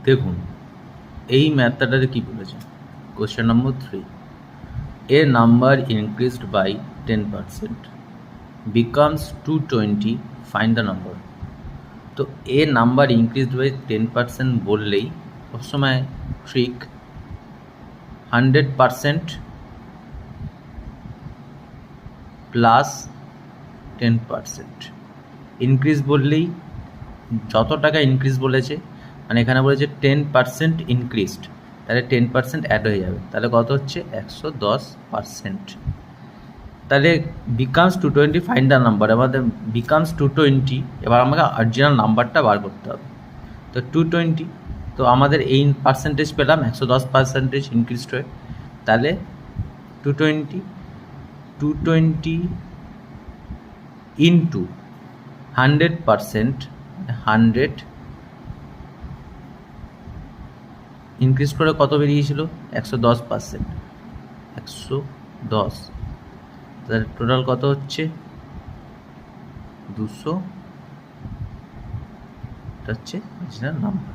দেখুন এই ম্যাথটাতে কি বলেছে, question number 3, a number increased by 10% becomes 220, find the number। তো এ নাম্বার ইনক্রিজড বাই 10% বললেই সবসময় ট্রিক 100% প্লাস 10%। ইনক্রিজ বললেই যত টাকা ইনক্রিজ বলেছে, মানে এখানে বলেছে 10% ইনক্রিজড, তাহলে 10% অ্যাড হয়ে যাবে, তাহলে কত হচ্ছে 110%। তাহলে বিকামস 220, ফাইন্ড দ্য নাম্বার। আমাদের বিকামস 220, এবার আমাকে অরিজিনাল নাম্বারটা বার করতে হবে। তো 220, তো আমাদের এই পার্সেন্টেজ পেলাম 110% ইনক্রিজড হয়ে, তাহলে 220 ইন্টু 100%, 100 ইনক্রিজ করে কত বেরিয়েছিল 110%, 110, তাহলে টোটাল কত হচ্ছে 200, এটা হচ্ছে অরিজিনাল নাম্বার।